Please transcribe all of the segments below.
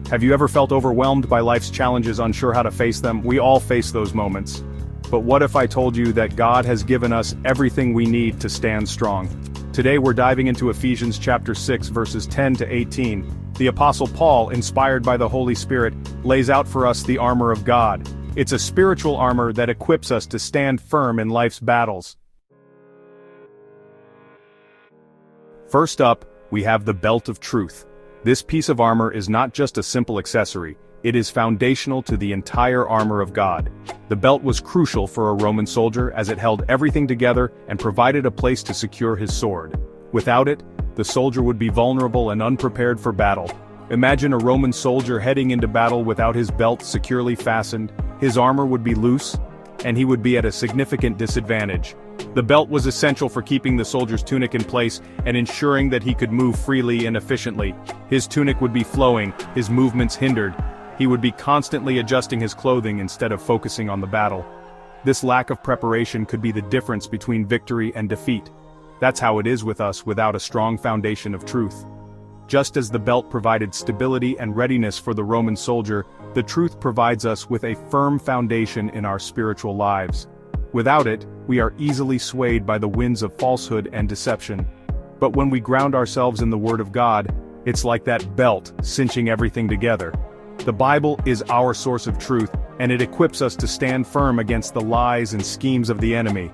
Have you ever felt overwhelmed by life's challenges, unsure how to face them? We all face those moments. But what if I told you that God has given us everything we need to stand strong? Today we're diving into Ephesians chapter 6 verses 10 to 18. The Apostle Paul, inspired by the Holy Spirit, lays out for us the armor of God. It's a spiritual armor that equips us to stand firm in life's battles. First up, we have the belt of truth. This piece of armor is not just a simple accessory, it is foundational to the entire armor of God. The belt was crucial for a Roman soldier as it held everything together and provided a place to secure his sword. Without it, the soldier would be vulnerable and unprepared for battle. Imagine a Roman soldier heading into battle without his belt securely fastened. His armor would be loose, and he would be at a significant disadvantage. The belt was essential for keeping the soldier's tunic in place and ensuring that he could move freely and efficiently. His tunic would be flowing, his movements hindered. He would be constantly adjusting his clothing instead of focusing on the battle. This lack of preparation could be the difference between victory and defeat. That's how it is with us without a strong foundation of truth. Just as the belt provided stability and readiness for the Roman soldier, the truth provides us with a firm foundation in our spiritual lives. Without it, we are easily swayed by the winds of falsehood and deception. But when we ground ourselves in the Word of God, it's like that belt cinching everything together. The Bible is our source of truth, and it equips us to stand firm against the lies and schemes of the enemy.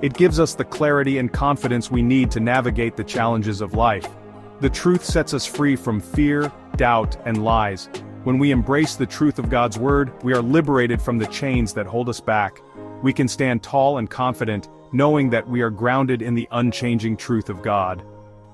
It gives us the clarity and confidence we need to navigate the challenges of life. The truth sets us free from fear, doubt, and lies. When we embrace the truth of God's Word, we are liberated from the chains that hold us back. We can stand tall and confident, knowing that we are grounded in the unchanging truth of God.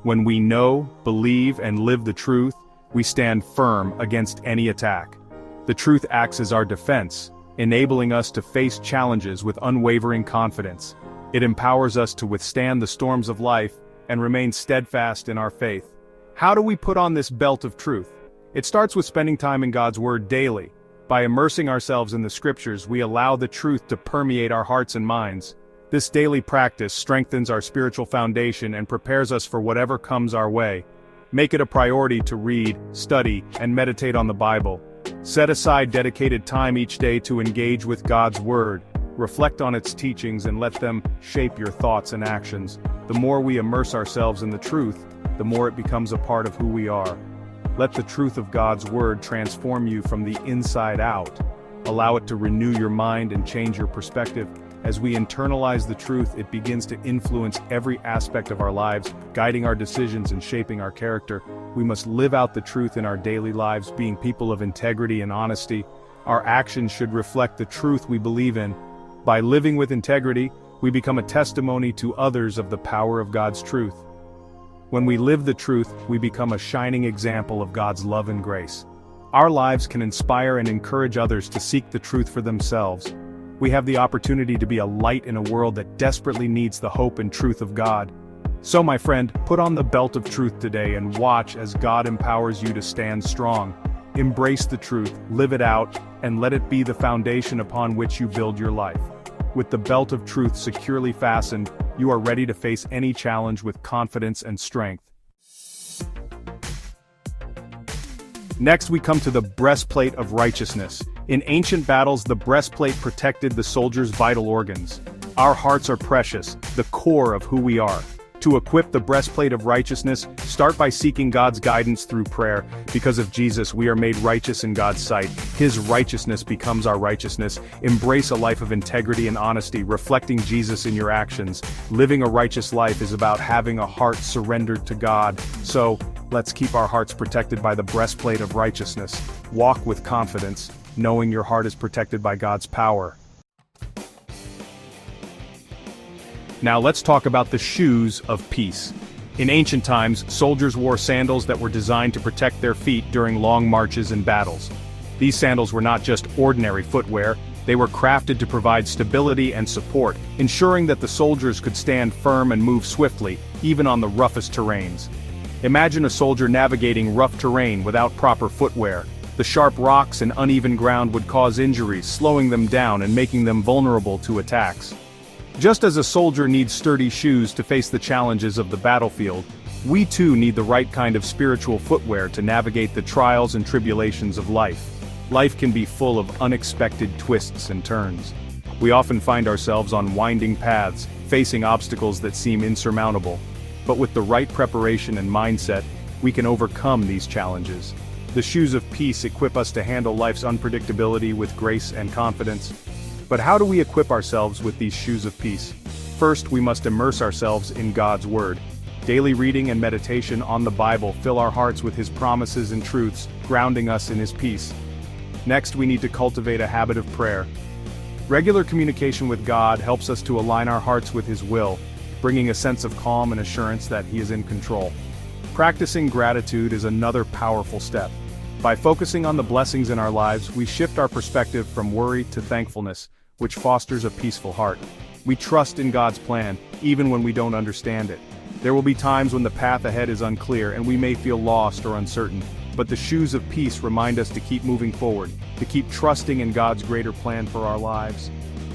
When we know, believe, and live the truth, we stand firm against any attack. The truth acts as our defense, enabling us to face challenges with unwavering confidence. It empowers us to withstand the storms of life and remain steadfast in our faith. How do we put on this belt of truth? It starts with spending time in God's Word daily. By immersing ourselves in the Scriptures, we allow the truth to permeate our hearts and minds. This daily practice strengthens our spiritual foundation and prepares us for whatever comes our way. Make it a priority to read, study, and meditate on the Bible. Set aside dedicated time each day to engage with God's Word. Reflect on its teachings and let them shape your thoughts and actions. The more we immerse ourselves in the truth, the more it becomes a part of who we are. Let the truth of God's Word transform you from the inside out. Allow it to renew your mind and change your perspective. As we internalize the truth, it begins to influence every aspect of our lives, guiding our decisions and shaping our character. We must live out the truth in our daily lives, being people of integrity and honesty. Our actions should reflect the truth we believe in. By living with integrity, we become a testimony to others of the power of God's truth. When we live the truth, we become a shining example of God's love and grace. Our lives can inspire and encourage others to seek the truth for themselves. We have the opportunity to be a light in a world that desperately needs the hope and truth of God. So my friend, put on the belt of truth today and watch as God empowers you to stand strong. Embrace the truth, live it out, and let it be the foundation upon which you build your life. With the belt of truth securely fastened, you are ready to face any challenge with confidence and strength. Next we come to the breastplate of righteousness. In ancient battles, the breastplate protected the soldier's vital organs. Our hearts are precious, the core of who we are. To equip the breastplate of righteousness, start by seeking God's guidance through prayer. Because of Jesus, we are made righteous in God's sight. His righteousness becomes our righteousness. Embrace a life of integrity and honesty, reflecting Jesus in your actions. Living a righteous life is about having a heart surrendered to God. So, let's keep our hearts protected by the breastplate of righteousness. Walk with confidence, knowing your heart is protected by God's power. Now let's talk about the shoes of peace. In ancient times, soldiers wore sandals that were designed to protect their feet during long marches and battles. These sandals were not just ordinary footwear, they were crafted to provide stability and support, ensuring that the soldiers could stand firm and move swiftly, even on the roughest terrains. Imagine a soldier navigating rough terrain without proper footwear. The sharp rocks and uneven ground would cause injuries, slowing them down and making them vulnerable to attacks. Just as a soldier needs sturdy shoes to face the challenges of the battlefield, We too need the right kind of spiritual footwear to navigate the trials and tribulations of life. Life can be full of unexpected twists and turns. We often find ourselves on winding paths, facing obstacles that seem insurmountable. But with the right preparation and mindset, we can overcome these challenges. The shoes of peace equip us to handle life's unpredictability with grace and confidence. But how do we equip ourselves with these shoes of peace? First, we must immerse ourselves in God's Word. Daily reading and meditation on the Bible fill our hearts with His promises and truths, grounding us in His peace. Next, we need to cultivate a habit of prayer. Regular communication with God helps us to align our hearts with His will, bringing a sense of calm and assurance that He is in control. Practicing gratitude is another powerful step. By focusing on the blessings in our lives, we shift our perspective from worry to thankfulness, which fosters a peaceful heart. We trust in God's plan, even when we don't understand it. There will be times when the path ahead is unclear and we may feel lost or uncertain, but the shoes of peace remind us to keep moving forward, to keep trusting in God's greater plan for our lives.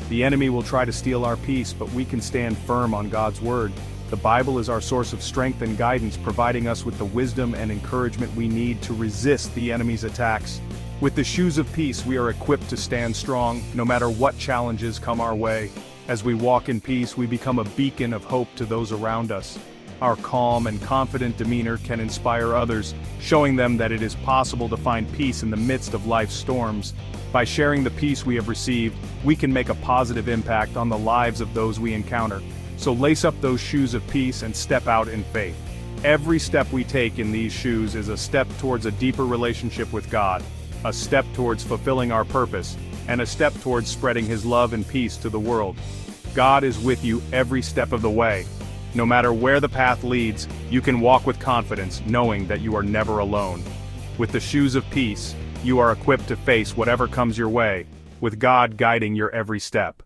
The enemy will try to steal our peace, but we can stand firm on God's Word. The Bible is our source of strength and guidance, providing us with the wisdom and encouragement we need to resist the enemy's attacks. With the shoes of peace, we are equipped to stand strong, no matter what challenges come our way. As we walk in peace, we become a beacon of hope to those around us. Our calm and confident demeanor can inspire others, showing them that it is possible to find peace in the midst of life's storms. By sharing the peace we have received, we can make a positive impact on the lives of those we encounter. So lace up those shoes of peace and step out in faith. Every step we take in these shoes is a step towards a deeper relationship with God, a step towards fulfilling our purpose, and a step towards spreading His love and peace to the world. God is with you every step of the way. No matter where the path leads, you can walk with confidence, knowing that you are never alone. With the shoes of peace, you are equipped to face whatever comes your way, with God guiding your every step.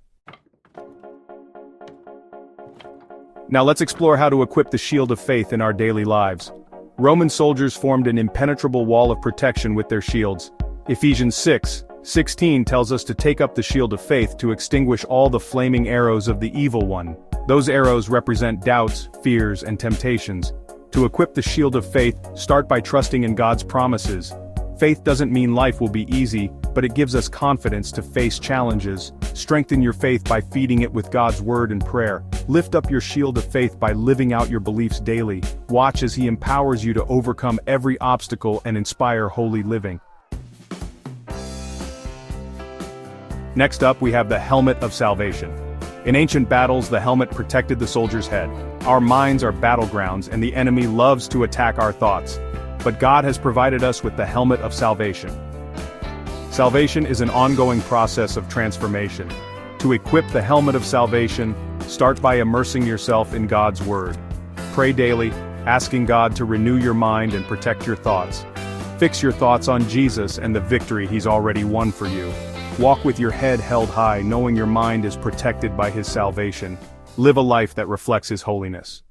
Now let's explore how to equip the shield of faith in our daily lives. Roman soldiers formed an impenetrable wall of protection with their shields. Ephesians 6:16 tells us to take up the shield of faith to extinguish all the flaming arrows of the evil one. Those arrows represent doubts, fears, and temptations. To equip the shield of faith, start by trusting in God's promises. Faith doesn't mean life will be easy, but it gives us confidence to face challenges. Strengthen your faith by feeding it with God's Word and prayer. Lift up your shield of faith by living out your beliefs daily. Watch as He empowers you to overcome every obstacle and inspire holy living. Next up, we have the helmet of salvation. In ancient battles, the helmet protected the soldier's head. Our minds are battlegrounds, and the enemy loves to attack our thoughts. But God has provided us with the helmet of salvation. Salvation is an ongoing process of transformation. To equip the helmet of salvation, start by immersing yourself in God's Word. Pray daily, asking God to renew your mind and protect your thoughts. Fix your thoughts on Jesus and the victory He's already won for you. Walk with your head held high, knowing your mind is protected by His salvation. Live a life that reflects His holiness.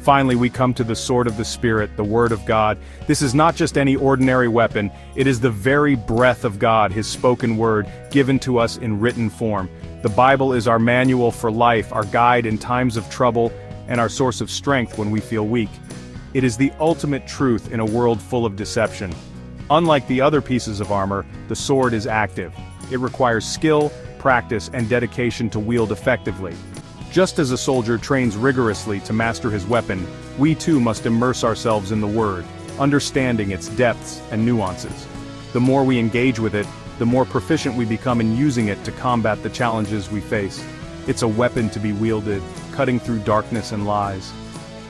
Finally, we come to the sword of the Spirit, the Word of God. This is not just any ordinary weapon, it is the very breath of God, His spoken word, given to us in written form. The Bible is our manual for life, our guide in times of trouble, and our source of strength when we feel weak. It is the ultimate truth in a world full of deception. Unlike the other pieces of armor, the sword is active. It requires skill, practice, and dedication to wield effectively. Just as a soldier trains rigorously to master his weapon, we too must immerse ourselves in the Word, understanding its depths and nuances. The more we engage with it, the more proficient we become in using it to combat the challenges we face. It's a weapon to be wielded, cutting through darkness and lies.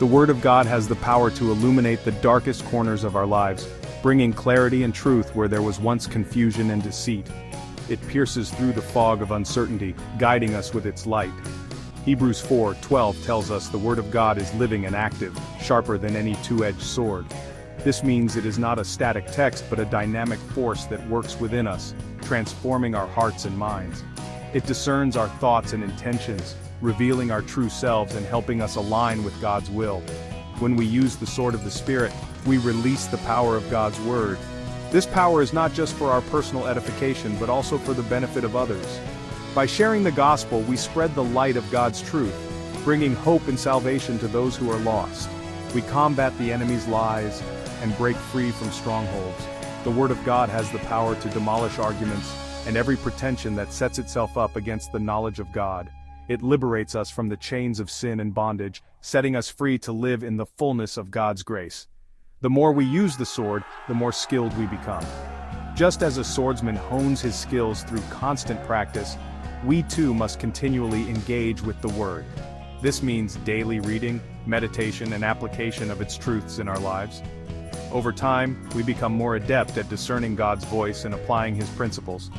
The Word of God has the power to illuminate the darkest corners of our lives, bringing clarity and truth where there was once confusion and deceit. It pierces through the fog of uncertainty, guiding us with its light. Hebrews 4:12 tells us the Word of God is living and active, sharper than any two-edged sword. This means it is not a static text but a dynamic force that works within us, transforming our hearts and minds. It discerns our thoughts and intentions, revealing our true selves and helping us align with God's will. When we use the sword of the Spirit, we release the power of God's Word. This power is not just for our personal edification but also for the benefit of others. By sharing the gospel, we spread the light of God's truth. bringing hope and salvation to those who are lost. We combat the enemy's lies and break free from strongholds. The Word of God has the power to demolish arguments and every pretension that sets itself up against the knowledge of God. It liberates us from the chains of sin and bondage, setting us free to live in the fullness of God's grace. The more we use the sword, the more skilled we become. Just as a swordsman hones his skills through constant practice, we too must continually engage with the Word. This means daily reading, meditation, and application of its truths in our lives. Over time, we become more adept at discerning God's voice and applying His principles.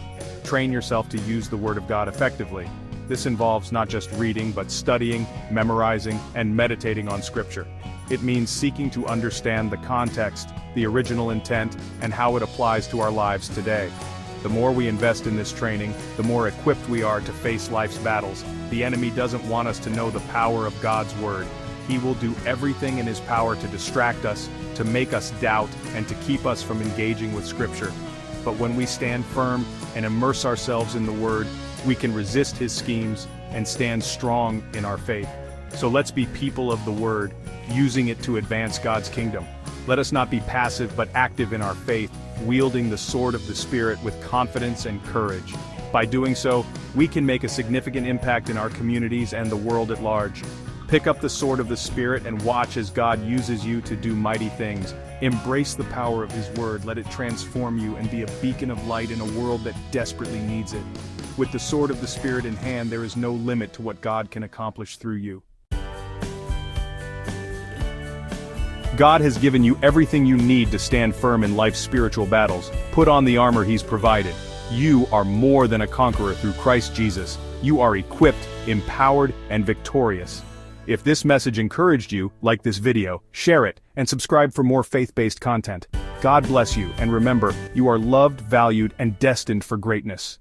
Train yourself to use the Word of God effectively. This involves not just reading, but studying, memorizing, and meditating on Scripture. It means seeking to understand the context, the original intent, and how it applies to our lives today. The more we invest in this training, the more equipped we are to face life's battles. The enemy doesn't want us to know the power of God's Word. He will do everything in his power to distract us, to make us doubt, and to keep us from engaging with Scripture. But when we stand firm and immerse ourselves in the Word, we can resist his schemes and stand strong in our faith. So let's be people of the Word, using it to advance God's kingdom. Let us not be passive but active in our faith, wielding the sword of the Spirit with confidence and courage. By doing so, we can make a significant impact in our communities and the world at large. Pick up the sword of the Spirit and watch as God uses you to do mighty things. Embrace the power of His Word, let it transform you and be a beacon of light in a world that desperately needs it. With the sword of the Spirit in hand, there is no limit to what God can accomplish through you. God has given you everything you need to stand firm in life's spiritual battles. Put on the armor He's provided. You are more than a conqueror through Christ Jesus. You are equipped, empowered, and victorious. If this message encouraged you, like this video, share it, and subscribe for more faith-based content. God bless you, and remember, you are loved, valued, and destined for greatness.